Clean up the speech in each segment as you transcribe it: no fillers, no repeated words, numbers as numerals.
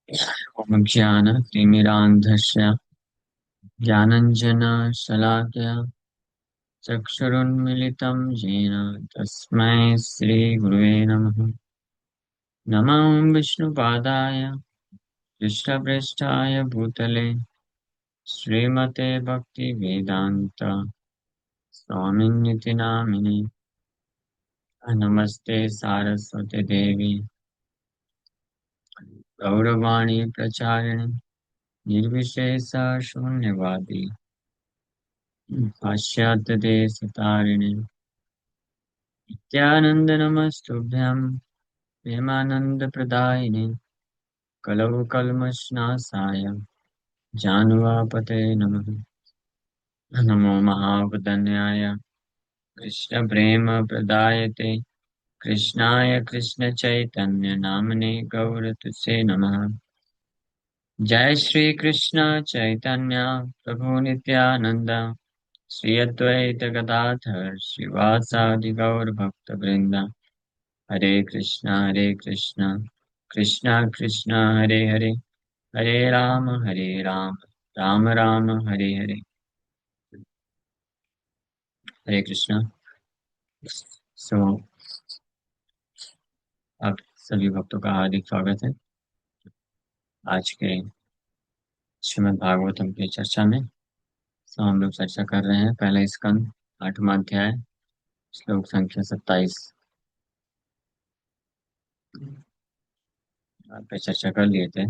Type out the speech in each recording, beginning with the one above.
ॐ ज्ञानतिमिरान्धस्य ज्ञानञ्जनशलाकया चक्षुरुन्मिलितं येन तस्मै श्रीगुरुवे नमः। नमो विष्णुपादाय कृष्णप्रेष्ठाय भूतले श्रीमते भक्तिवेदान्त स्वामिन्निति नामिने। नमस्ते सारस्वते देवी गौरवाणी प्रचारिणे निर्विशेष शून्यवादी पाश्चात्यदेशतारिणे नित्यानन्दनमस्तुभ्यं प्रेमानन्दप्रदायिने कलौ कल्मषनाशाय जानुवापते नमः। नमो महावदन्याय कृष्णप्रेमप्रदायते कृष्णाय कृष्णचैतन्य नामने गौरतुसे नमः। जय श्री कृष्ण चैतन्य प्रभु नित्यानंद श्री अद्वैत गदाधर श्रीवासादि गौर भक्त वृंदा। हरे कृष्णा कृष्णा कृष्णा हरे हरे हरे राम राम राम हरे हरे। हरे कृष्णा। सो आप सभी भक्तों का हार्दिक स्वागत है आज के श्रीमद् भागवतम की चर्चा में। सो हम लोग चर्चा कर रहे हैं पहला स्कंद 8वां अध्याय श्लोक संख्या 27 पे चर्चा कर लिए थे।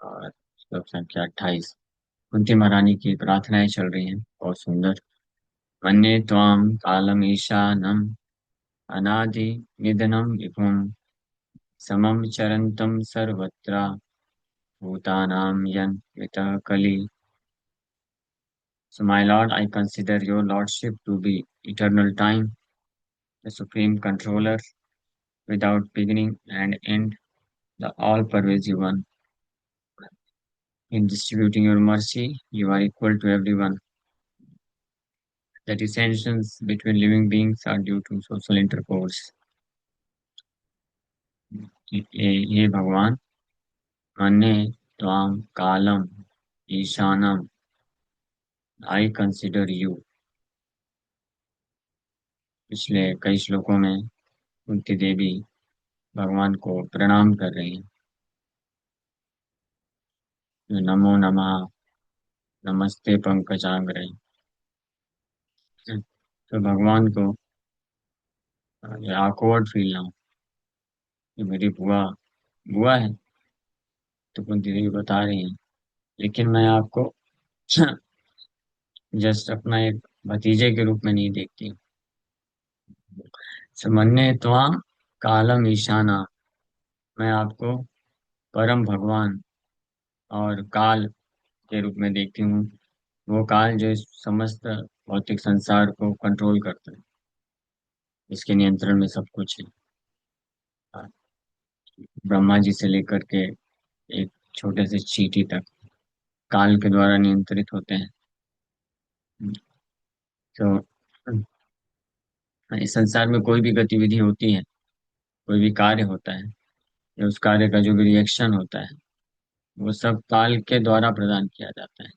और श्लोक संख्या 28 कुंती महारानी की प्रार्थनाएं चल रही हैं, बहुत सुंदर। मन्ये त्वाम कालमीशानम अनादि निधनम विभुम समम चरंतम सर्वत्र भूतानां यन्वितः कलि। So my lord, I consider your lordship to be eternal time, the supreme controller, without beginning and end, the all-pervasive one. In distributing your mercy, you are equal to everyone. The dissensions between living beings are due to social intercourse. ये भगवान, मन्ये त्वाम कालम ईशानम, I consider you. पिछले कई श्लोकों में कुंती देवी भगवान को प्रणाम कर रही हैं। नमो नमः, नमस्ते पंकजाग्रे। तो भगवान को ये awkward फील ना हो कि मेरी बुआ बुआ है, तो कुंती देवी बता रही हैं, लेकिन मैं आपको जस्ट अपना एक भतीजे के रूप में नहीं देखती। समन्वय त्वाम कालम ईशाना, मैं आपको परम भगवान और काल के रूप में देखती हूँ। वो काल जो इस समस्त भौतिक संसार को कंट्रोल करता है, इसके नियंत्रण में सब कुछ है। ब्रह्मा जी से लेकर के एक छोटे से चींटी तक काल के द्वारा नियंत्रित होते हैं। तो इस संसार में कोई भी गतिविधि होती है, कोई भी कार्य होता है, या उस कार्य का जो भी रिएक्शन होता है, वो सब काल के द्वारा प्रदान किया जाता है।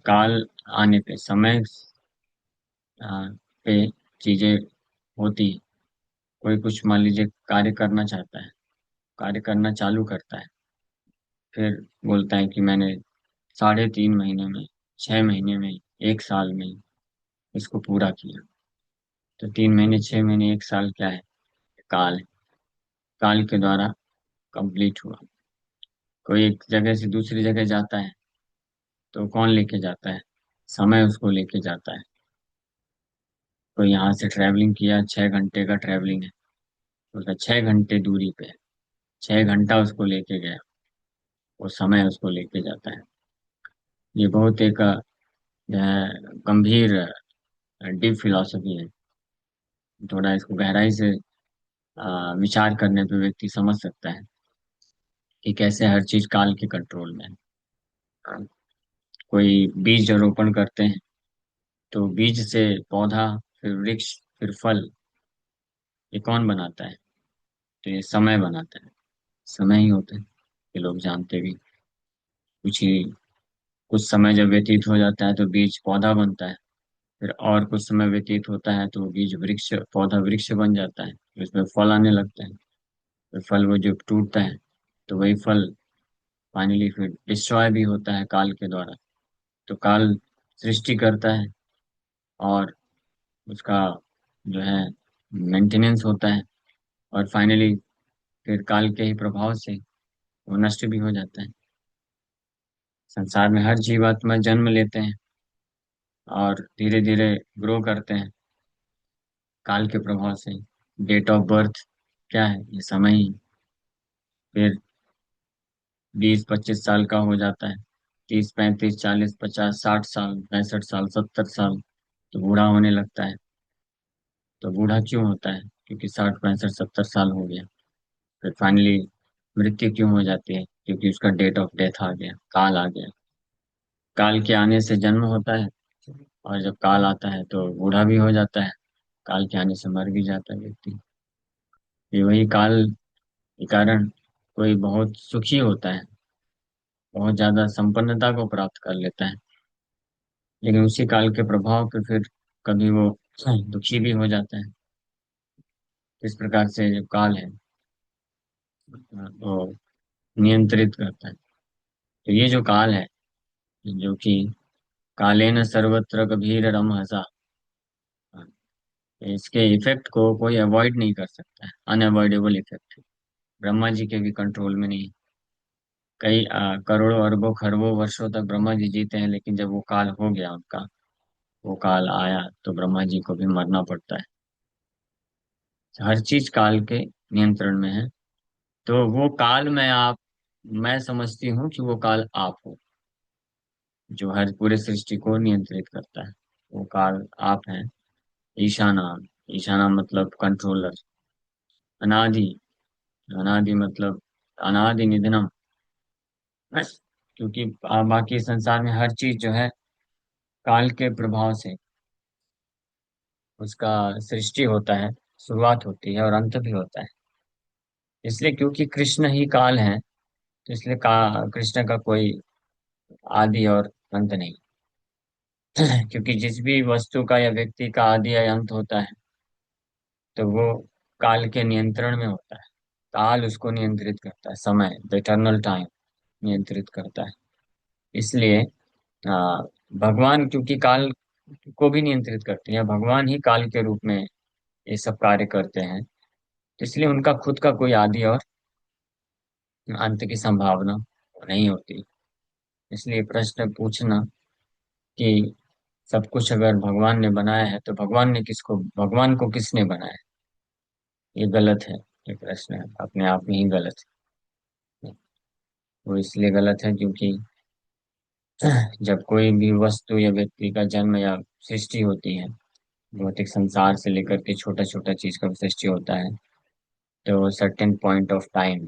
काल आने पे, समय पे चीजें होती। कोई कुछ मान लीजिए कार्य करना चाहता है, कार्य करना चालू करता है, फिर बोलता है कि मैंने 3.5 महीने में, 6 महीने में, 1 साल में इसको पूरा किया। तो 3 महीने, 6 महीने, 1 साल क्या है? काल है। काल के द्वारा कंप्लीट हुआ। कोई एक जगह से दूसरी जगह जाता है, तो कौन लेके जाता है? समय उसको लेके जाता है। कोई यहाँ से ट्रैवलिंग किया, 6 घंटे का ट्रैवलिंग है, उसका 6 घंटे दूरी पे है, 6 घंटा उसको लेके गया, वो समय उसको लेके जाता है। ये बहुत एक जो है गंभीर डीप फिलॉसफी है। थोड़ा इसको गहराई से विचार करने पे व्यक्ति समझ सकता है कि कैसे हर चीज काल के कंट्रोल में है। कोई बीज रोपण करते हैं, तो बीज से पौधा, फिर वृक्ष, फिर फल, ये कौन बनाता है? तो ये समय बनाता है। समय ही होता है कि लोग जानते भी। कुछ ही कुछ समय जब व्यतीत हो जाता है तो बीज पौधा बनता है। फिर और कुछ समय व्यतीत होता है तो वो बीज वृक्ष पौधा वृक्ष बन जाता है, फिर उसमें फल आने लगता है। फिर फल वो जब टूटता है तो वही फल फाइनली फिर डिस्ट्रॉय भी होता है काल के द्वारा। तो काल सृष्टि करता है और उसका जो है मेंटेनेंस होता है, और फाइनली फिर काल के ही प्रभाव से वो नष्ट भी हो जाता है। संसार में हर जीवात्मा जन्म लेते हैं और धीरे धीरे ग्रो करते हैं काल के प्रभाव से। डेट ऑफ बर्थ क्या है? ये समय ही। फिर 20-25 साल का हो जाता है, 30-35-40-50-60 साल, 65 साल, 70 साल, तो बूढ़ा होने लगता है। तो बूढ़ा क्यों होता है? क्योंकि 60-65-70 साल हो गया। फिर फाइनली मृत्यु क्यों हो जाती है? क्योंकि उसका डेट ऑफ डेथ आ गया, काल आ गया। काल के आने से जन्म होता है, और जब काल आता है तो बूढ़ा भी हो जाता है। काल के आने से मर भी जाता है व्यक्ति। ये वही काल के कारण कोई बहुत सुखी होता है, बहुत ज्यादा संपन्नता को प्राप्त कर लेता है, लेकिन उसी काल के प्रभाव पे फिर कभी वो दुखी भी हो जाता है। इस प्रकार से जो काल है वो नियंत्रित करता है। तो ये जो काल है, जो कि कालेन सर्वत्र कबीर रमहसा, इसके इफेक्ट को कोई अवॉइड नहीं कर सकता है। अनअवॉइडेबल इफेक्ट ब्रह्मा जी के भी कंट्रोल में नहीं। कई करोड़ों अरबों खरबों वर्षों तक ब्रह्मा जी जीते हैं, लेकिन जब वो काल हो गया उनका, वो काल आया तो ब्रह्मा जी को भी मरना पड़ता है। हर चीज काल के नियंत्रण में है। तो वो काल मैं समझती हूँ कि वो काल आप हो, जो हर पूरे सृष्टि को नियंत्रित करता है। वो काल आप हैं। ईशाना, ईशाना मतलब कंट्रोलर। अनादि, अनादि मतलब अनादि निधनम। क्योंकि बाकी संसार में हर चीज जो है काल के प्रभाव से उसका सृष्टि होता है, शुरुआत होती है और अंत भी होता है। इसलिए क्योंकि कृष्ण ही काल है, तो इसलिए कृष्ण का कोई आदि और अंत नहीं। क्योंकि जिस भी वस्तु का या व्यक्ति का आदि या अंत होता है तो वो काल के नियंत्रण में होता है। काल उसको नियंत्रित करता है, समय द इटर्नल टाइम नियंत्रित करता है। इसलिए भगवान क्योंकि काल को भी नियंत्रित करते हैं, भगवान ही काल के रूप में ये सब कार्य करते हैं, तो इसलिए उनका खुद का कोई आदि और अंत की संभावना नहीं होती। इसलिए प्रश्न पूछना कि सब कुछ अगर भगवान ने बनाया है तो भगवान को किसने बनाया, ये गलत है। ये प्रश्न है अपने आप में ही गलत है। वो इसलिए गलत है क्योंकि जब कोई भी वस्तु या व्यक्ति का जन्म या सृष्टि होती है, भौतिक संसार से लेकर के छोटा छोटा चीज का भी सृष्टि होता है, तो सर्टेन पॉइंट ऑफ टाइम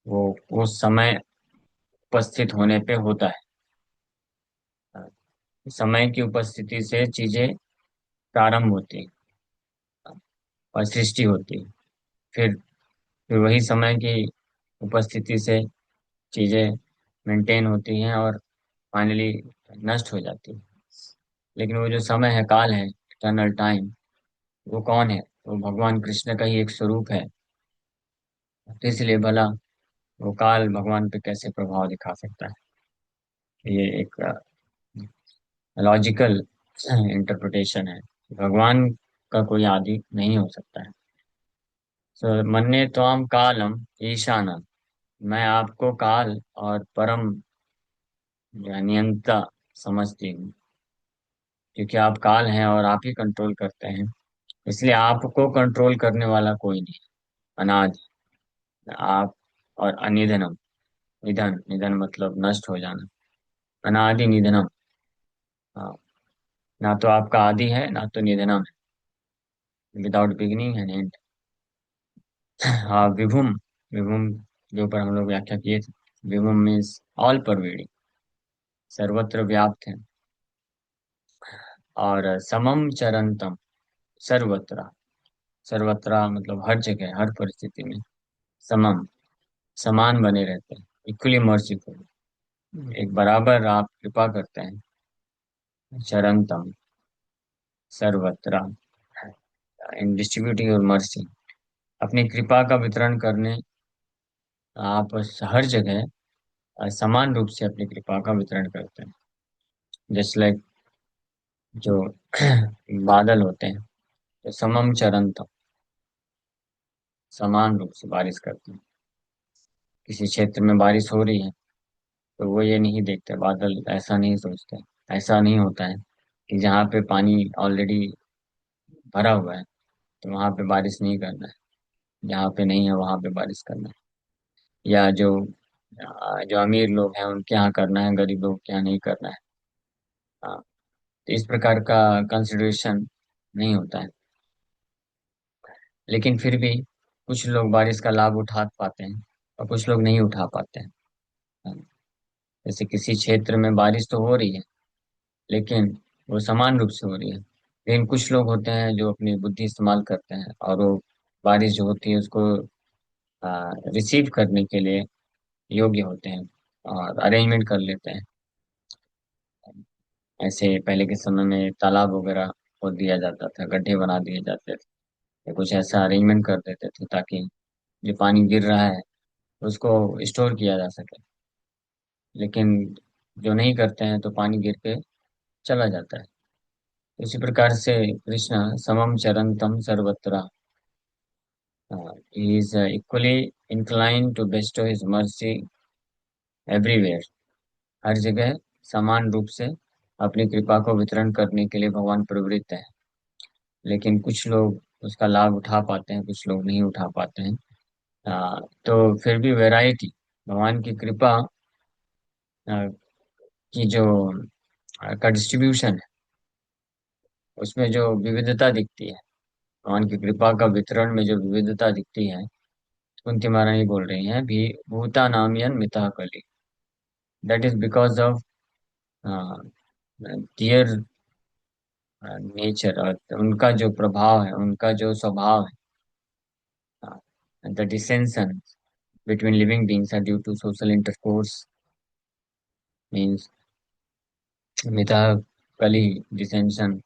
वो उस समय उपस्थित होने पे होता है। समय की उपस्थिति से चीजें प्रारंभ होती हैं और सृष्टि होती है। फिर वही समय की उपस्थिति से चीजें मेंटेन होती हैं और फाइनली नष्ट हो जाती है। लेकिन वो जो समय है, काल है, इटर्नल टाइम, वो कौन है? वो भगवान कृष्ण का ही एक स्वरूप है। तो इसलिए भला वो काल भगवान पे कैसे प्रभाव दिखा सकता है? ये एक लॉजिकल इंटरप्रिटेशन है। भगवान का कोई आदि नहीं हो सकता है। सो मन्ये त्वाम कालम ईशानम, मैं आपको काल और परम नियंता समझती हूँ। क्योंकि आप काल हैं और आप ही कंट्रोल करते हैं, इसलिए आपको कंट्रोल करने वाला कोई नहीं। अनादि आप, और अनिधनम, निधन, निधन मतलब नष्ट हो जाना। अनादि निधनम, हाँ, ना तो आपका आदि है ना तो निधनम है, विदाउट बिगिनिंग एंड एंड। हाँ, विभुम, विभुम के ऊपर हम लोग व्याख्या किए थे। विभुम मीन्स ऑल परवेडिंग, सर्वत्र व्याप्त है। और समम चरंतम, सर्वत्र, सर्वत्र मतलब हर जगह हर परिस्थिति में। समम, समान बने रहते हैं, इक्वली मर्सीफुल, एक बराबर आप कृपा करते हैं। चरंतम, सर्वत्र, इन डिस्ट्रीब्यूटिंग योर मर्सी, अपनी कृपा का वितरण करने, आप हर जगह समान रूप से अपनी कृपा का वितरण करते हैं। जैसे लाइक जो बादल होते हैं, तो समम चरंतम, समान रूप से बारिश करते हैं। किसी क्षेत्र में बारिश हो रही है तो वो ये नहीं देखते, बादल ऐसा नहीं सोचते, ऐसा नहीं होता है कि जहाँ पे पानी ऑलरेडी भरा हुआ है तो वहां पे बारिश नहीं करना है, जहाँ पे नहीं है वहां पे बारिश करना है। या जो अमीर लोग हैं उनके यहाँ करना है, गरीब लोग के यहाँ नहीं करना है। हाँ, तो इस प्रकार का कंसिडरेशन नहीं होता है। लेकिन फिर भी कुछ लोग बारिश का लाभ उठा पाते हैं और कुछ लोग नहीं उठा पाते हैं। हाँ, जैसे किसी क्षेत्र में बारिश तो हो रही है, लेकिन वो समान रूप से हो रही है, लेकिन कुछ लोग होते हैं जो अपनी बुद्धि इस्तेमाल करते हैं और वो बारिश जो होती है उसको रिसीव करने के लिए योग्य होते हैं और अरेंजमेंट कर लेते हैं। ऐसे पहले के समय में तालाब वगैरह खोद दिया जाता था, गड्ढे बना दिए जाते थे, या कुछ ऐसा अरेंजमेंट कर देते थे ताकि जो पानी गिर रहा है उसको स्टोर किया जा सके। लेकिन जो नहीं करते हैं तो पानी गिर के चला जाता है। इसी प्रकार से कृष्ण समम चरंतम सर्वत्र, he is equally inclined to bestow his mercy everywhere, हर जगह समान रूप से अपनी कृपा को वितरण करने के लिए भगवान प्रवृत्त है। लेकिन कुछ लोग उसका लाभ उठा पाते हैं, कुछ लोग नहीं उठा पाते हैं। तो फिर भी वैरायटी, भगवान की कृपा की जो का डिस्ट्रीब्यूशन है उसमें जो विविधता दिखती है, भगवान की कृपा का वितरण में जो विविधता दिखती है, कुंती महारानी बोल रही हैं भी भूता नामयन मिता कली, that is because of their nature, और उनका जो प्रभाव है, उनका जो स्वभाव है, the dissension between living beings are due to social intercourse, means मिता कली डिसेंशन,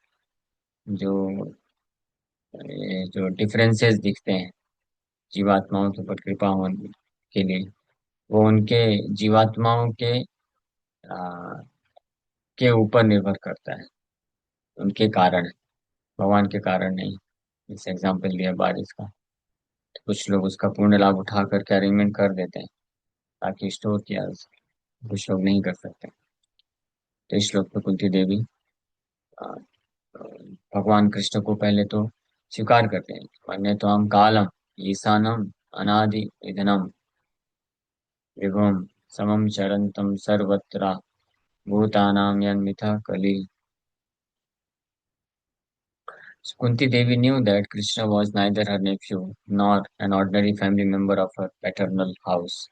जो जो डिफरेंसेस दिखते हैं जीवात्माओं के ऊपर कृपा होने के लिए, वो उनके जीवात्माओं आ, के ऊपर निर्भर करता है, उनके कारण है, भगवान के कारण नहीं। इस एग्जाम्पल दिया बारिश का, तो कुछ लोग उसका पूर्ण लाभ उठा करके अरेंजमेंट कर देते हैं ताकि स्टोर किया जा सके, कुछ लोग नहीं कर सकते। तो इस श्लोक में कुंती देवी आ, भगवान कृष्ण को पहले तो स्वीकार करते हैं, वन्य तो हम कालम ईशानम अनादि निधनम विभुम समम चरंतम सर्वत्र भूतानां यन्मिथा कली। Kunti Devi knew that Krishna was neither her nephew nor an ordinary family member of her paternal house.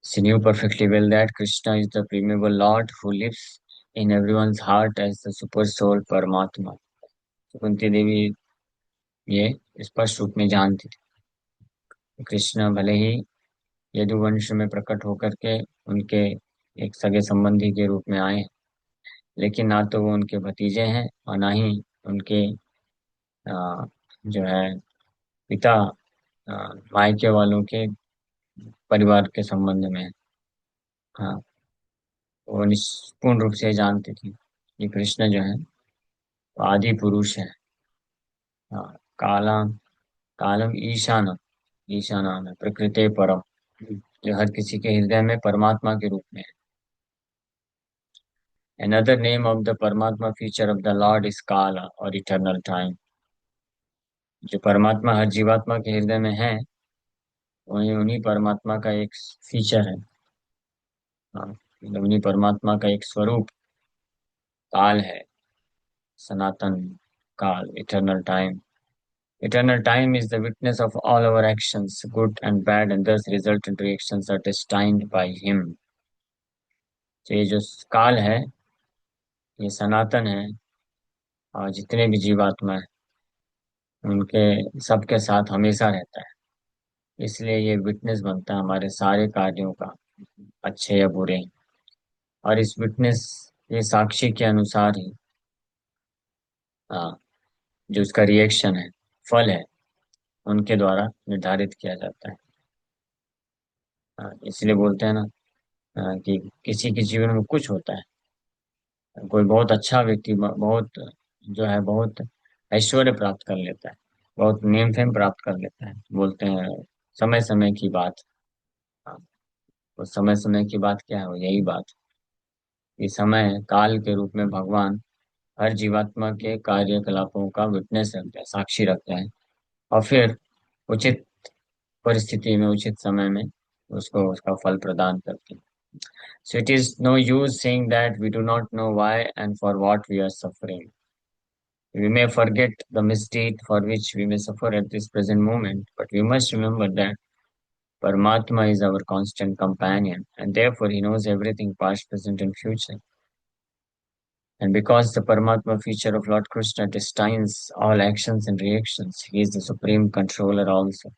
She knew perfectly well that Krishna is the primeval Lord who lives in everyone's heart as the super soul Paramatma. तो कुंती देवी ये स्पष्ट रूप में जानती थी, कृष्ण भले ही यदुवंश में प्रकट होकर के उनके एक सगे संबंधी के रूप में आए, लेकिन ना तो वो उनके भतीजे हैं और ना ही उनके आ, जो है पिता मायके वालों के परिवार के संबंध में है। हाँ, वो निष्पूर्ण रूप से जानती थी कि कृष्ण जो है वो आदि पुरुष है। हाँ, कालम, कालम ईशान, ईशानाम है प्रकृति परम, जो हर किसी के हृदय में परमात्मा के रूप में है। Another name of the Paramatma feature of the Lord is Kala और eternal time। जो परमात्मा हर जीवात्मा के हृदय में है, वही उन्हीं परमात्मा का एक फीचर है। हाँ, मतलब उन्हीं परमात्मा का एक स्वरूप काल है, सनातन काल, eternal time. Eternal time is the witness of all our actions, good and bad, and thus resultant reactions are destined by him। तो ये जो काल है, ये सनातन है, और जितने भी जीवात्मा है उनके सबके साथ हमेशा रहता है। इसलिए ये विटनेस बनता है हमारे सारे कार्यों का, अच्छे या बुरे। और इस विटनेस, ये साक्षी के अनुसार ही हाँ, जो उसका रिएक्शन है, फल है, उनके द्वारा निर्धारित किया जाता है। इसलिए बोलते हैं ना, कि किसी के जीवन में कुछ होता है, कोई बहुत अच्छा व्यक्ति बहुत जो है बहुत ऐश्वर्य प्राप्त कर लेता है, बहुत नेम फेम प्राप्त कर लेता है, बोलते हैं समय समय की बात। हाँ, तो समय समय की बात क्या है, वो यही बात कि समय काल के रूप में भगवान हर जीवात्मा के कार्यकलापों का विटनेस रखते हैं, साक्षी रखते हैं। और फिर उचित परिस्थिति में, उचित समय में उसको उसका फल प्रदान करते हैं। So it is no use saying that we do not know why and for what we are suffering. We may forget the misdeed for which we may suffer at this present moment, but we must remember that Paramatma is our constant companion, and therefore he knows everything past, present, and future. And because the Paramatma feature of Lord Krishna destines all actions and reactions, he is the supreme controller also.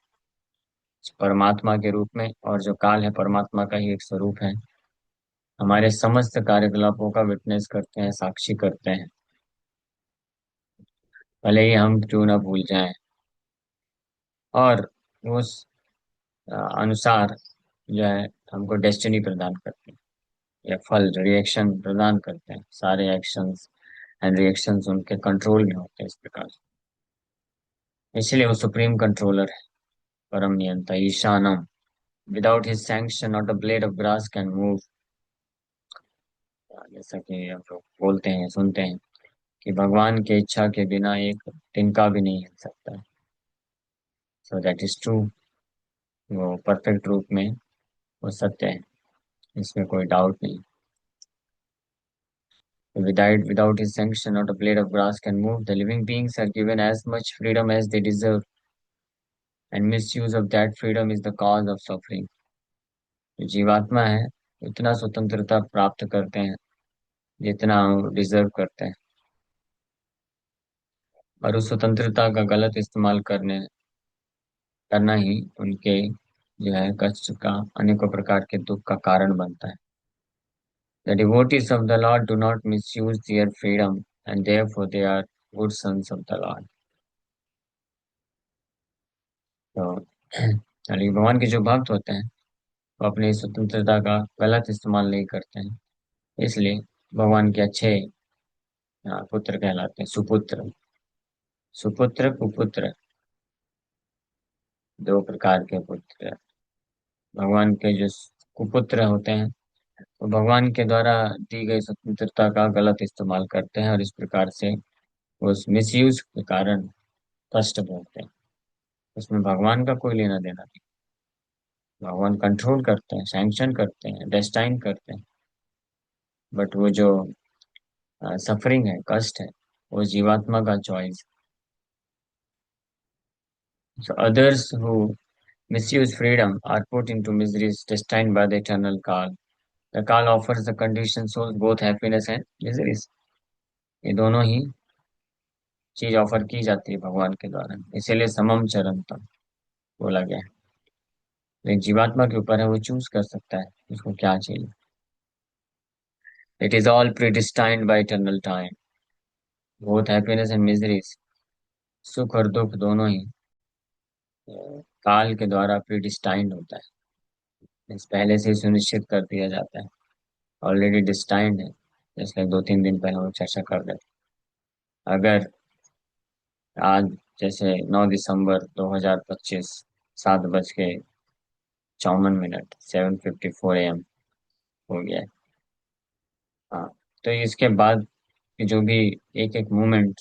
परमात्मा के रूप में, और जो काल है परमात्मा का ही एक स्वरूप है, हमारे समस्त कार्यकलापों का विटनेस करते हैं, साक्षी करते हैं, भले ही हम क्यों ना भूल जाएं। और उस अनुसार जो है हमको डेस्टिनी प्रदान करते हैं, या फल रिएक्शन प्रदान करते हैं। सारे एक्शंस एंड रिएक्शंस उनके कंट्रोल में होते हैं इस प्रकार से। इसलिए वो सुप्रीम कंट्रोलर है, परम नियंता, ईशानम। Without his sanction not a blade of grass can move. जैसा कि हम लोग बोलते हैं, सुनते हैं कि भगवान के इच्छा के बिना एक तिनका भी नहीं हिल सकता है। So that is true. वो परफेक्ट रूप में वो सत्य है, इसमें कोई डाउट नहीं। Without his sanction, not a blade of grass can move. The living beings are given as much freedom as they deserve, and misuse of that freedom is the cause of suffering. जो जीवात्मा है, इतना स्वतंत्रता प्राप्त करते हैं जितना deserve करते हैं, और उस स्वतंत्रता का गलत इस्तेमाल करना ही उनके जो है कष्ट का, अनेकों प्रकार के दुख का कारण बनता है। The devotees of the Lord do not misuse their freedom, and therefore they are good sons of the Lord. तो हालांकि भगवान के जो भक्त होते हैं, वो अपनी स्वतंत्रता का गलत इस्तेमाल नहीं करते हैं, इसलिए भगवान के अच्छे पुत्र कहलाते हैं, सुपुत्र। सुपुत्र कुपुत्र, दो प्रकार के पुत्र। भगवान के जो कुपुत्र होते हैं, वो भगवान के द्वारा दी गई स्वतंत्रता का गलत इस्तेमाल करते हैं, और इस प्रकार से उस मिसयूज के कारण कष्ट भोगते हैं। उसमें भगवान का कोई लेना देना नहीं। भगवान कंट्रोल करते हैं, सैंक्शन करते हैं, डेस्टाइन करते हैं, बट वो जो सफरिंग है, कष्ट है, वो जीवात्मा का choice. So others who misuse freedom are put into miseries destined by the eternal Kal. The Kal offers the conditioned souls both happiness and miseries. ये दोनों ही चीज ऑफर की जाती है भगवान के द्वारा, इसीलिए समम चरंतम बोला गया है। लेकिन जीवात्मा के ऊपर है, वो चूज कर सकता है उसको क्या चाहिए। It is all predestined by eternal time. Both happiness and miseries, सुख और दुख दोनों ही काल के द्वारा प्रीडिस्टाइंड होता है, इस पहले से ही सुनिश्चित कर दिया जाता है, ऑलरेडी डिस्टाइंड है। जैसे 2-3 दिन पहले वो चर्चा कर रहे थे। अगर आज जैसे 9 दिसंबर 2025, 7:54 7:54 AM हो गया है। हाँ, तो इसके बाद की जो भी एक एक मोमेंट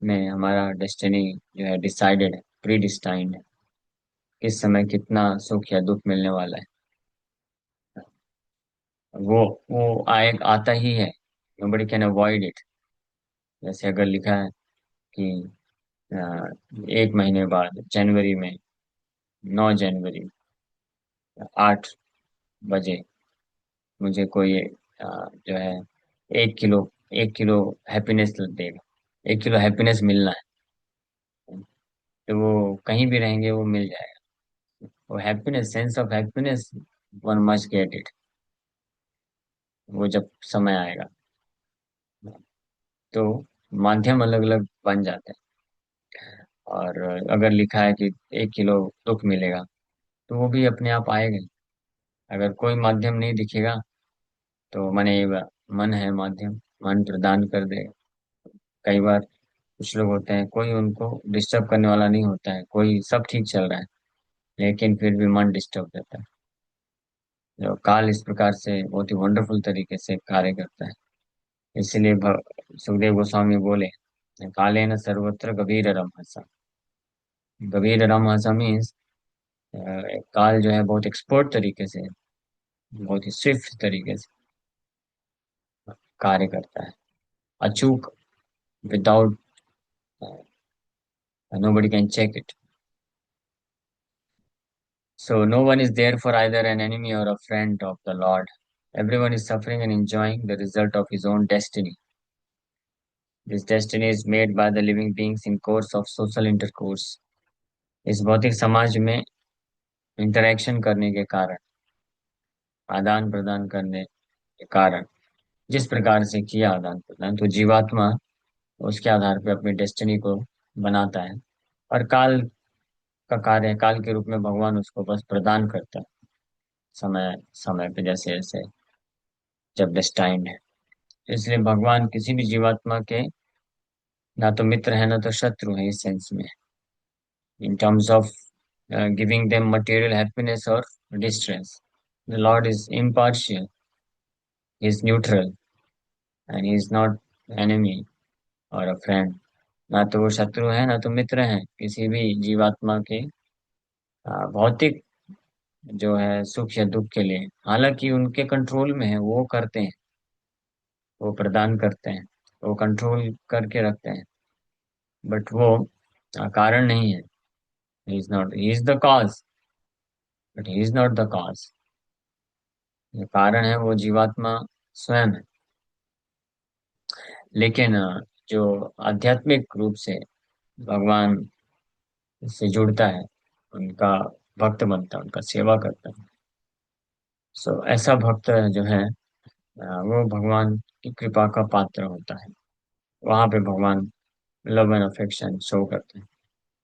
में हमारा डेस्टिनी जो है डिसाइडेड है, प्री डिस्टाइंड है, किस समय कितना सुख या दुख मिलने वाला है, वो वो आए आता ही है। Nobody can avoid it. जैसे अगर लिखा है कि अ, 1 महीने बाद जनवरी में, 9 जनवरी 8 बजे मुझे कोई जो है 1 किलो 1 किलो हैप्पीनेस देगा, 1 किलो हैप्पीनेस मिलना है। तो वो कहीं भी रहेंगे वो मिल जाएगा। वो happiness, sense of happiness, one must get it, वो जब समय आएगा। तो माध्यम अलग अलग बन जाते हैं। और अगर लिखा है कि 1 किलो दुख मिलेगा, तो वो भी अपने आप आएगा ही। अगर कोई माध्यम नहीं दिखेगा, तो मन है माध्यम, मन प्रदान कर देगा। कई बार कुछ लोग होते हैं, कोई उनको डिस्टर्ब करने वाला नहीं होता है, कोई सब ठीक चल रहा है, लेकिन फिर भी मन डिस्टर्ब रहता है। जो काल इस प्रकार से बहुत ही वंडरफुल तरीके से कार्य करता है। इसलिए सुखदेव गोस्वामी बोले, काले न सर्वत्र गभीर रमहसा। गभीर रमहसा मीन्स काल जो है बहुत एक्सपर्ट तरीके से, बहुत ही स्विफ्ट तरीके से कार्य करता है, अचूक, without, nobody can check it. So no one is there for either an enemy or a friend of the Lord. Everyone is suffering and enjoying the result of his own destiny. This destiny is made by the living beings in course of social intercourse. इस भौतिक समाज में interaction करने के कारण, आदान प्रदान करने के कारण, जिस प्रकार से किया आदान प्रदान, तो जीवात्मा उसके आधार पर अपनी डेस्टिनी को बनाता है। और काल का कार्य, काल के रूप में भगवान उसको बस प्रदान करता है, समय समय पे जैसे जैसे जब डेस्टाइंड है। इसलिए भगवान किसी भी जीवात्मा के ना तो मित्र है ना तो शत्रु है इस सेंस में, in terms of giving them material happiness और distress. The lord is impartial, is neutral, and he is not enemy और अ फ्रेंड। ना तो वो शत्रु है ना तो मित्र है किसी भी जीवात्मा के भौतिक जो है सुख या दुख के लिए। हालांकि उनके कंट्रोल में है, वो करते हैं, वो प्रदान करते हैं, वो कंट्रोल करके रखते हैं, बट वो कारण नहीं है। ही is not, he is the cause, but he is not the cause. जो कारण है वो जीवात्मा स्वयं है। लेकिन जो आध्यात्मिक रूप से भगवान से जुड़ता है, उनका भक्त बनता है, उनका सेवा करता है, सो ऐसा भक्त जो है वो भगवान की कृपा का पात्र होता है। वहां पे भगवान लव एंड अफेक्शन शो करते हैं।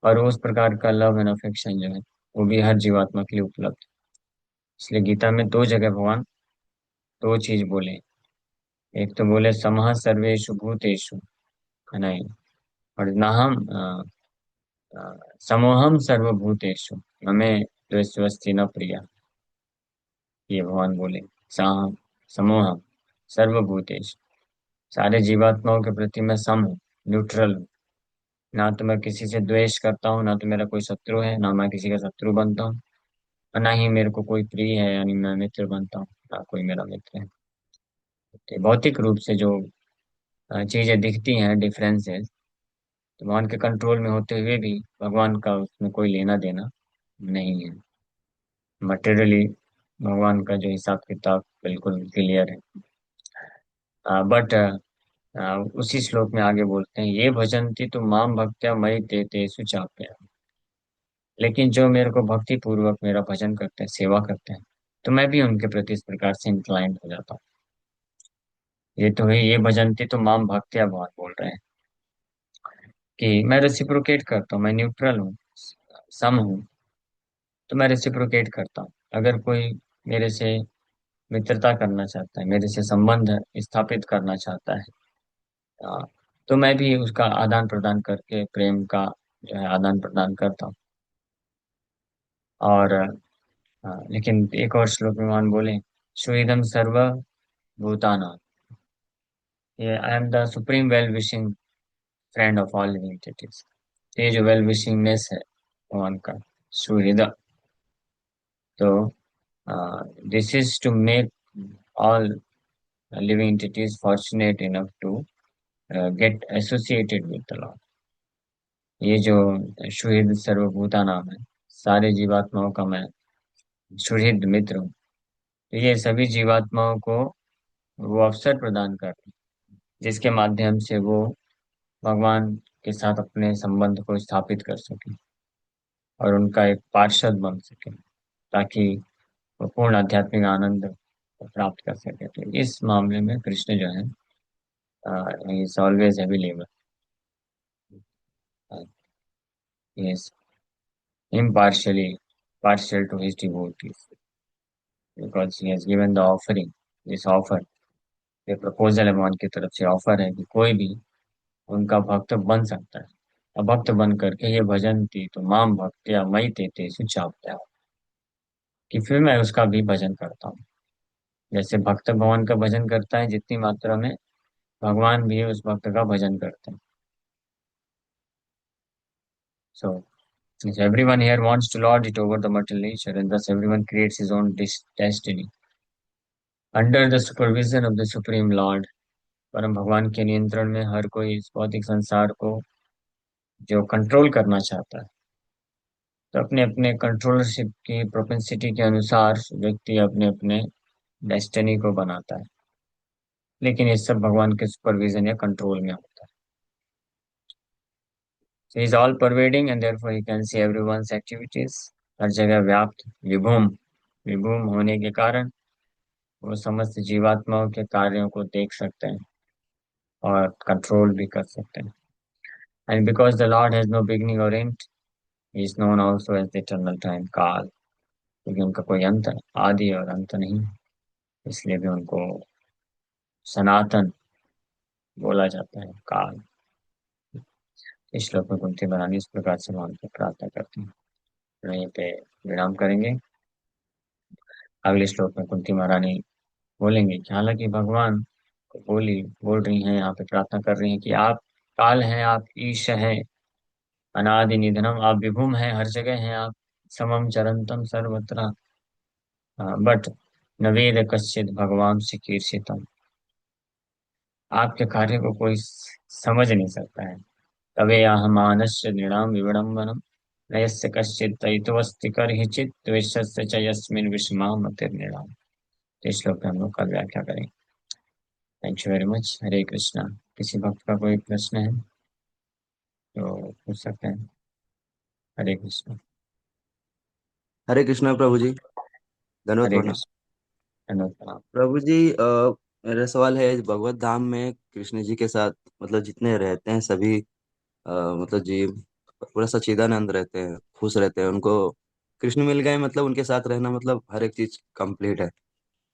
और उस प्रकार का लव एंड अफेक्शन जो है वो भी हर जीवात्मा के लिए उपलब्ध है। इसलिए गीता में दो जगह भगवान दो चीज बोले। एक तो बोले समः सर्वेषु भूतेषु, नहीं, और नाहम समोहम सर्वभूतेषु हमें द्वेष्वस्ति न प्रिया। ये भगवान बोले, साहम समोहम सर्वभूतेषु, सारे जीवात्माओं के प्रति मैं सम हूँ, न्यूट्रल हूँ। ना तो मैं किसी से द्वेष करता हूँ, ना तो मेरा कोई शत्रु है, ना मैं किसी का शत्रु बनता हूँ, और ना ही मेरे को कोई प्रिय है, यानी मैं मित्र बनता हूँ, ना कोई मेरा मित्र है। तो भौतिक रूप से जो चीजें दिखती हैं, डिफरेंसेस, तो भगवान के कंट्रोल में होते हुए भी भगवान का उसमें कोई लेना देना नहीं है। मटेरियली भगवान का जो हिसाब किताब बिल्कुल क्लियर है। बट उसी श्लोक में आगे बोलते हैं, ये भजन्ति तो माम भक्त्या मयि ते तेषु चाप्य। लेकिन जो मेरे को भक्ति पूर्वक मेरा भजन करते हैं, सेवा करते हैं, तो मैं भी उनके प्रति इस प्रकार से इंक्लाइंड हो जाता हूँ। ये तो है, ये भजन्ति तो माम भक्त्या भगवान बोल रहे हैं कि मैं रेसिप्रोकेट करता हूँ, मैं न्यूट्रल हूँ, सम हूँ, तो मैं रेसिप्रोकेट करता हूँ। अगर कोई मेरे से मित्रता करना चाहता है, मेरे से संबंध स्थापित करना चाहता है, आ, तो मैं भी उसका आदान प्रदान करके प्रेम का जो है आदान प्रदान करता हूँ। और लेकिन एक और श्लोक में भगवान बोले, सुहृदम सर्व भूतानां, ये I am the supreme well wishing friend of all living entities. ये जो वेल विशिंगनेस है भगवान का, सुहृद, तो this is to make all living entities fortunate enough to get associated with the Lord। ये जो सुहृद सर्वभूता नाम है, सारे जीवात्माओं का मैं सुहृद मित्र हूँ। तो ये सभी जीवात्माओं को वो अवसर प्रदान कर रहे हैं, जिसके माध्यम से वो भगवान के साथ अपने संबंध को स्थापित कर सके। और उनका एक पार्षद बन सके, ताकि वो पूर्ण आध्यात्मिक आनंद को प्राप्त कर सके। तो इस मामले में कृष्ण जो है, is always available, is impartially partial to his devotees, because he has given the offering, this offer, ये प्रपोजल है भगवान की तरफ से, ऑफर है कि कोई भी उनका भक्त बन सकता है। और भक्त बन करके ये भजन थी तो माम भक्त या मई तेते सुचावता, कि फिर मैं उसका भी भजन करता हूँ। जैसे भक्त भगवान का भजन करता है, जितनी मात्रा में भगवान भी उस भक्त का भजन करते हैं। So, since everyone here wants to lord it over the material nature, and thus everyone creates his own destiny under the supervision of the Supreme Lord, परम भगवान के नियंत्रण में हर कोई इस भौतिक संसार को जो कंट्रोल करना चाहता है, तो अपने अपने कंट्रोलरशिप की प्रोपेंसिटी के अनुसार व्यक्ति अपने अपने डेस्टिनी को बनाता है। लेकिन ये सब भगवान के सुपरविजन या कंट्रोल में होता है। So he is all pervading and therefore he can see everyone's activities, हर जगह व्याप्त, विभुम, विभुम होने के कारण वो समस्त जीवात्माओं के कार्यों को देख सकते हैं और कंट्रोल भी कर सकते हैं। And because the Lord has no beginning or end, he is known also as the eternal time, काल, क्योंकि उनका कोई अंत, आदि और अंत नहीं, इसलिए भी उनको सनातन बोला जाता है, काल। इस श्लोक में कुंती महारानी इस प्रकार से भगवान को प्रार्थना करती हैं। यहीं पे विराम करेंगे। अगले श्लोक में कुंती महारानी बोलेंगे कि हालांकि भगवान को बोल रही हैं, यहाँ पे प्रार्थना कर रही हैं कि आप काल हैं, आप ईश हैं, अनादि निधनम, आप विभुम हैं, हर जगह हैं आप, समम चरंतम सर्वत्र, बट नवेद कश्चित भगवान से कीर्षितम, आपके कार्य को कोई समझ नहीं सकता है। तवे अहमानस्य नृणाम विवडम्बनम नयस्य कश्चित् तैतुवस्ति कर्हिचित् द्वेषस्य च यस्मिन् विषमा मतिर्नृणाम। तो इस श्लोक में हम लोग कल व्याख्या करें। Thank you very much. Hare Krishna. किसी भक्त का कोई प्रश्न है तो पूछ सकते हैं। हरे कृष्णा। हरे कृष्णा प्रभु जी। धन्यवाद हरे प्रणाम। कृष्ण। धन्यवाद प्रणाम। प्रभु जी, मेरा सवाल है, भगवत धाम में कृष्ण जी के साथ मतलब जितने रहते हैं सभी, अ, मतलब जीव पूरा सच्चिदानंद रहते हैं, खुश रहते हैं। उनको कृष्ण मिल गए मतलब उनके साथ रहना मतलब हर एक चीज कंप्लीट है।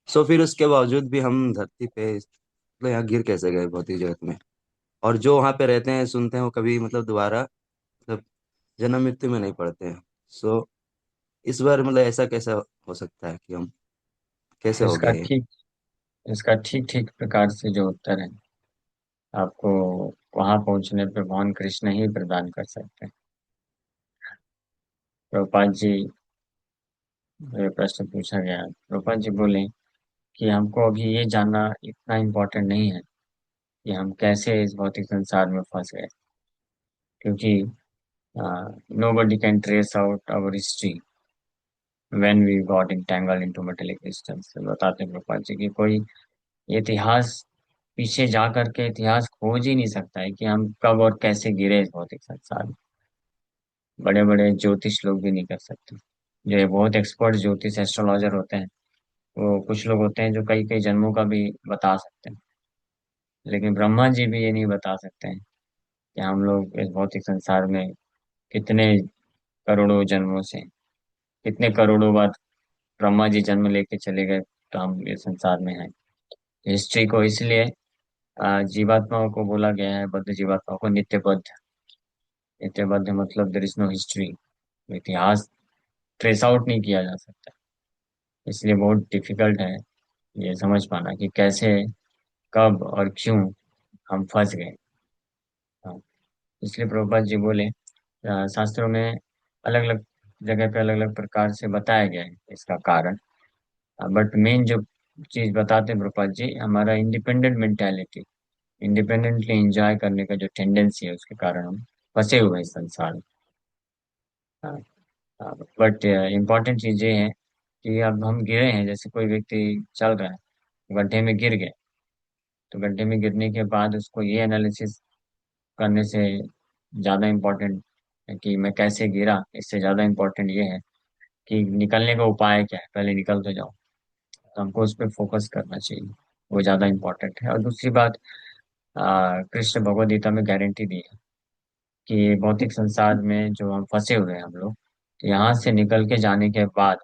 सो फिर उसके बावजूद भी हम धरती पे मतलब यहाँ गिर कैसे गए भौतिक जगत में? और जो वहाँ पे रहते हैं सुनते हैं वो कभी मतलब दोबारा मतलब जन्म मृत्यु में नहीं पड़ते हैं। सो इस बार मतलब ऐसा कैसा हो सकता है कि हम कैसे हो इसका गए? ठीक इसका ठीक ठीक प्रकार से जो उत्तर है, आपको वहां पहुंचने पे भगवान कृष्ण ही प्रदान कर सकते हैं। प्रभुपाद जी, ये प्रश्न पूछा गया, प्रभुपाद जी बोले कि हमको अभी ये जानना इतना इम्पोर्टेंट नहीं है कि हम कैसे इस भौतिक संसार में फंस गए, क्योंकि nobody can trace out our history when we got entangled into material existence। बताते हैं प्रभुपाद जी कि कोई इतिहास पीछे जा करके इतिहास खोज ही नहीं सकता है कि हम कब और कैसे गिरे इस भौतिक संसार में। बड़े बड़े ज्योतिष लोग भी नहीं कर सकते। जो ये बहुत एक्सपर्ट ज्योतिष एस्ट्रोलॉजर होते हैं, वो कुछ लोग होते हैं जो कई कई जन्मों का भी बता सकते हैं, लेकिन ब्रह्मा जी भी ये नहीं बता सकते हैं कि हम लोग इस भौतिक संसार में कितने करोड़ों जन्मों से, कितने करोड़ों बार ब्रह्मा जी जन्म लेके चले गए तो हम इस संसार में हैं। हिस्ट्री को इसलिए जीवात्माओं को बोला गया है, बद्ध जीवात्माओं को नित्यबद्ध। नित्यबद्ध मतलब देयर इज नो हिस्ट्री, इतिहास ट्रेस आउट नहीं किया जा सकता। इसलिए बहुत डिफिकल्ट है ये समझ पाना कि कैसे, कब और क्यों हम फंस गए। हाँ, इसलिए प्रभुपाद जी बोले, शास्त्रों में अलग अलग जगह पे अलग अलग प्रकार से बताया गया है इसका कारण। बट मेन जो चीज बताते हैं प्रभुपाद जी, हमारा इंडिपेंडेंट मेंटेलिटी, इंडिपेंडेंटली एंजॉय करने का जो टेंडेंसी है, उसके कारण हम फंसे हुए हैं इस संसार में। बट इम्पोर्टेंट चीज ये है कि अब हम गिरे हैं, जैसे कोई व्यक्ति चल रहा है, गड्ढे में गिर गए, तो गड्ढे में गिरने के बाद उसको ये एनालिसिस करने से ज़्यादा इम्पोर्टेंट कि मैं कैसे गिरा, इससे ज्यादा इम्पोर्टेंट ये है कि निकलने का उपाय क्या है, पहले निकल तो जाओ। तो हमको उस पर फोकस करना चाहिए, वो ज्यादा इम्पोर्टेंट है। और दूसरी बात, कृष्ण भगवद गीता में गारंटी दी है कि भौतिक संसार में जो हम फंसे हुए हैं हम लोग, तो यहाँ से निकल के जाने के बाद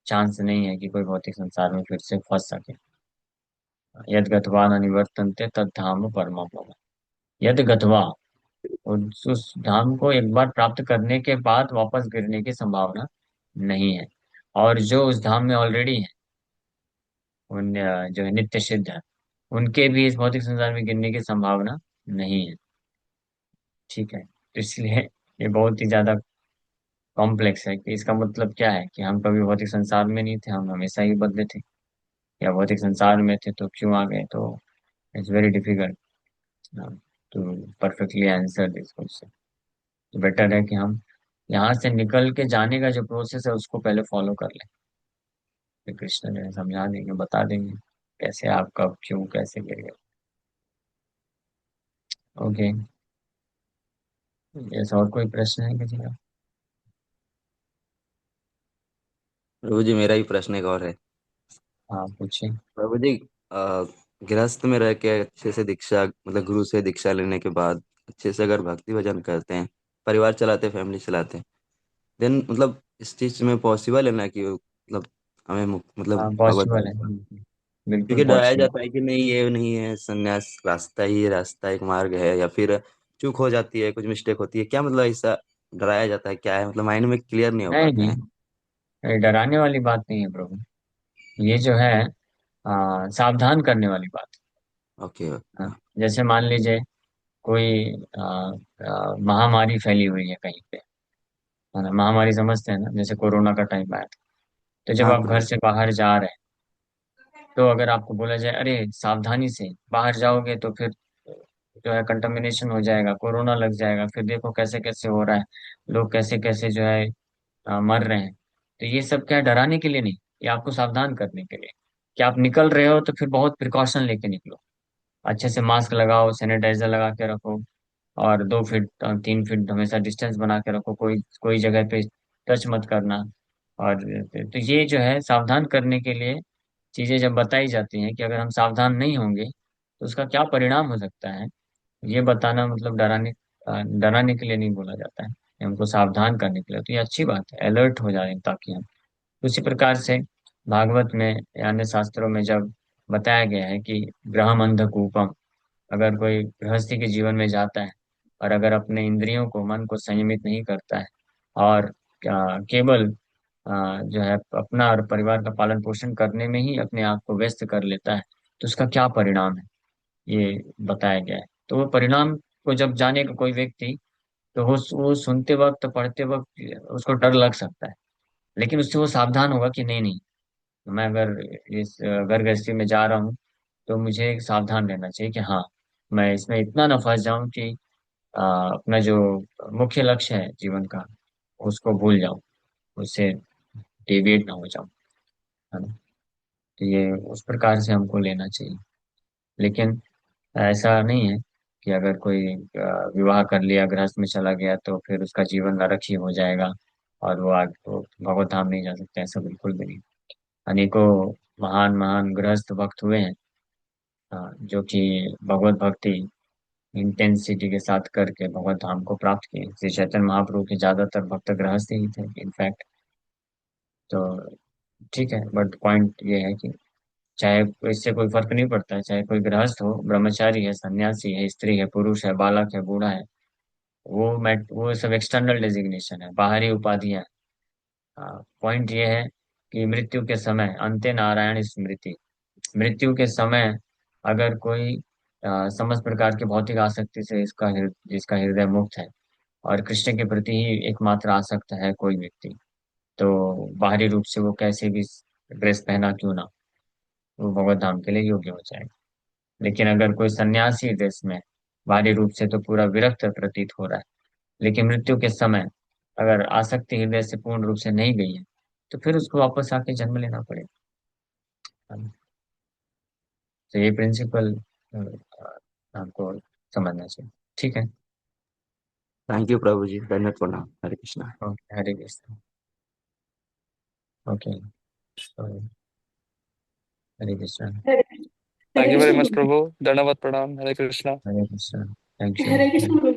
चांस नहीं है कि कोई भौतिक संसार में फिर से फंस सके। यद गत्वा न निवर्तन्ते तद धाम परमम मम। यद गत्वा, उस धाम को एक बार प्राप्त करने के बाद वापस गिरने की संभावना नहीं है। और जो उस धाम में ऑलरेडी है, उन जो है नित्य सिद्ध है, उनके भी इस भौतिक संसार में गिरने की संभावना नहीं है। ठीक है, तो इसलिए ये बहुत ही ज्यादा कॉम्प्लेक्स है कि इसका मतलब क्या है कि हम कभी भौतिक संसार में नहीं थे, हम हमेशा ही बदले थे, या भौतिक संसार में थे तो क्यों आ गए। तो it's very difficult to perfectly answer this question. तो बेटर है कि हम यहाँ से निकल के जाने का जो प्रोसेस है उसको पहले फॉलो कर लें। फिर कृष्ण जो है समझा देंगे, बता देंगे कैसे आप कब क्यों कैसे गिर गए। ओके। ऐसा और कोई प्रश्न है किसी का? प्रभु जी, मेरा ही प्रश्न एक और है। हाँ पूछिए। प्रभु जी, अ, गृहस्थ में रह के अच्छे से दीक्षा, मतलब गुरु से दीक्षा लेने के बाद अच्छे से अगर भक्ति भजन करते हैं, परिवार चलाते, फैमिली चलाते हैं, देन मतलब इस चीज में पॉसिबल है ना कि मतलब हमें हाँ मतलब भगवत पॉसिबल धाम है, का। बिल्कुल क्योंकि डराया पॉसिबल। जाता है कि नहीं, ये नहीं है संन्यास रास्ता ही रास्ता, एक मार्ग है, या फिर चूक हो जाती है, कुछ मिस्टेक होती है, क्या मतलब ऐसा डराया जाता है, क्या है मतलब माइंड में क्लियर नहीं हो नहीं पाता नहीं, है। ये डराने वाली बात नहीं है प्रभु। ये जो है सावधान करने वाली बात ओके है। ओके। जैसे मान लीजिए कोई महामारी फैली हुई है कहीं पे, है ना। महामारी समझते हैं ना, जैसे कोरोना का टाइम आया था। तो जब हाँ आप घर प्रभु। से बाहर जा रहे हैं, तो अगर आपको बोला जाए अरे सावधानी से बाहर जाओगे तो फिर जो है कंटामिनेशन हो जाएगा, कोरोना लग जाएगा, फिर देखो कैसे कैसे हो रहा है, लोग कैसे कैसे जो है मर रहे हैं। तो ये सब क्या है, डराने के लिए नहीं, ये आपको सावधान करने के लिए कि आप निकल रहे हो तो फिर बहुत प्रिकॉशन लेके निकलो। अच्छे से मास्क लगाओ, सैनिटाइजर लगा के रखो, और 2 फीट 3 फीट हमेशा डिस्टेंस बना के रखो, कोई कोई जगह पे टच मत करना। और तो ये जो है सावधान करने के लिए चीजें जब बताई जाती हैं कि अगर हम सावधान नहीं होंगे तो उसका क्या परिणाम हो सकता है, ये बताना मतलब डराने के लिए नहीं बोला जाता है, ये हमको सावधान करने के लिए। तो ये अच्छी बात है, अलर्ट हो जाए ताकि हम। उसी प्रकार से भागवत में या अन्य शास्त्रों में जब बताया गया है कि ग्रहम अंधकूपम, अगर कोई गृहस्थी के जीवन में जाता है और अगर अपने इंद्रियों को, मन को संयमित नहीं करता है, और केवल जो है अपना और परिवार का पालन पोषण करने में ही अपने आप को व्यस्त कर लेता है, तो उसका क्या परिणाम है, ये बताया गया है। तो वो परिणाम को जब जानेगा कोई व्यक्ति, तो वो सुनते वक्त, पढ़ते वक्त उसको डर लग सकता है, लेकिन उससे वो सावधान होगा कि नहीं नहीं, मैं अगर इस घर गृहस्थी में जा रहा हूँ तो मुझे सावधान रहना चाहिए कि हाँ, मैं इसमें इतना न फंस जाऊं कि अपना जो मुख्य लक्ष्य है जीवन का उसको भूल जाऊं, उससे डेविएट ना हो जाऊं, है ना। तो ये उस प्रकार से हमको लेना चाहिए। लेकिन ऐसा नहीं है कि अगर कोई विवाह कर लिया, गृहस्थ में चला गया तो फिर उसका जीवन नरक ही हो जाएगा और वो आगे तो भगवत धाम नहीं जा सकता, ऐसा बिल्कुल भी नहीं। अनेकों महान महान गृहस्थ भक्त हुए हैं, जो कि भगवत भक्ति इंटेंसिटी के साथ करके भगवत धाम को प्राप्त किए। श्री चैतन्य महाप्रभु के ज्यादातर भक्त गृहस्थ ही थे इनफैक्ट। तो ठीक है, बट पॉइंट ये है कि चाहे, इससे कोई फर्क नहीं पड़ता है, चाहे कोई गृहस्थ हो, ब्रह्मचारी है, सन्यासी है, स्त्री है, पुरुष है, बालक है, बूढ़ा है, वो सब एक्सटर्नल डेजिग्नेशन है, बाहरी उपाधियां। पॉइंट ये है कि मृत्यु के समय अंते नारायण स्मृति, मृत्यु के समय अगर कोई समस्त प्रकार की भौतिक आसक्ति से जिसका हृदय मुक्त है और कृष्ण के प्रति ही एकमात्र आसक्त है कोई व्यक्ति, तो बाहरी रूप से वो कैसे भी ड्रेस पहना क्यों ना, वो भगवत धाम के लिए योग्य हो जाएगा। लेकिन अगर कोई सन्यासी ड्रेस में, बाहरी रूप से तो पूरा विरक्त प्रतीत हो रहा है, लेकिन मृत्यु के समय अगर आसक्ति हृदय से पूर्ण रूप से नहीं गई है, तो फिर उसको वापस आके जन्म लेना पड़ेगा। तो ये प्रिंसिपल हमको समझना चाहिए। ठीक है। थैंक यू प्रभु जी, धन्यवाद प्रणाम, Hare Krishna. Okay, Hare Krishna. Okay, Hare Krishna. Thank you very much प्रभु। दंडवत प्रणाम। हरे कृष्णा। हरे कृष्ण। Thank you.